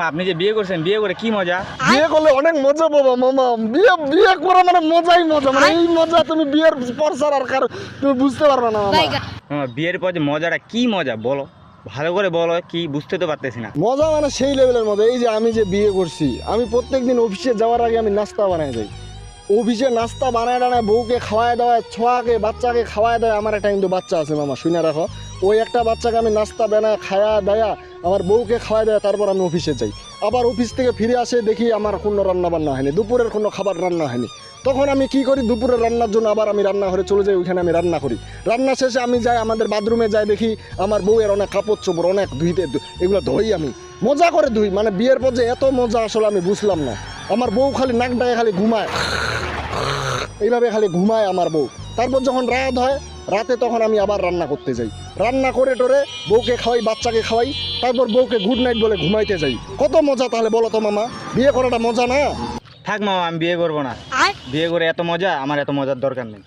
আপনি যে বিয়ে করছেন, বিয়ে করে কি মজা? বিয়ে করলে অনেক মজা বাবা মামা। বিয়ে বিয়ে করা মানে মজাই মজা, মানে এই মজা তুমি বিয়ের পর ছাড়া আর কারো তুমি বুঝতে পারবে না মামা। বিয়ের পর যে মজাটা কি মজা বলো, ভালো করে বলো, কি বুঝতে তো পারতেছি না। মজা মানে সেই লেভেলের মজা। এই যে আমি যে বিয়ে করছি, আমি প্রত্যেকদিন অফিসে যাওয়ার আগে আমি নাস্তা বানাই যাই। অফিসে নাস্তা বানায় টানায় বউকে খাওয়ায় দেওয়ায়, ছোয়াকে বাচ্চাকে খাওয়ায় দেয়। আমার একটা কিন্তু বাচ্চা আছে মামা, শুনে রাখো। ওই একটা বাচ্চাকে আমি নাস্তা বানায় খাওয়া দেয়া, আমার বউকে খাওয়ায় দেয়, তারপর আমি অফিসে যাই। আবার অফিস থেকে ফিরে আসে দেখি আমার কোনো রান্না বান্না হয়নি, দুপুরের কোনো খাবার রান্না হয়নি। তখন আমি কি করি, দুপুরের রান্নার জন্য আবার আমি রান্নাঘরে চলে যাই, ওইখানে আমি রান্না করি। রান্না শেষে আমি যাই আমাদের বাথরুমে, যাই দেখি আমার বউয়ের অনেক কাপড় চোপড় অনেক এগুলো ধুই, আমি মজা করে ধুই। মানে বিয়ের পর যে এত মজা আসলে আমি বুঝলাম না। আমার বউ খালি নাক ডাকে খালি ঘুমায়, এইভাবে খালি ঘুমায় আমার বউ। তারপর যখন রাত হয়, রাতে তখন আমি আবার রান্না করতে যাই, রান্না করে টোরে বউকে খাওয়াই, বাচ্চাকে খাওয়াই, তারপর বউকে গুড নাইট বলে ঘুমাইতে যাই। কত মজা তাহলে বলো তো মামা, বিয়ে করাটা মজা না? থাক মামা, আমি বিয়ে করবো না। বিয়ে করে এত মজা, আমার এত মজার দরকার নেই।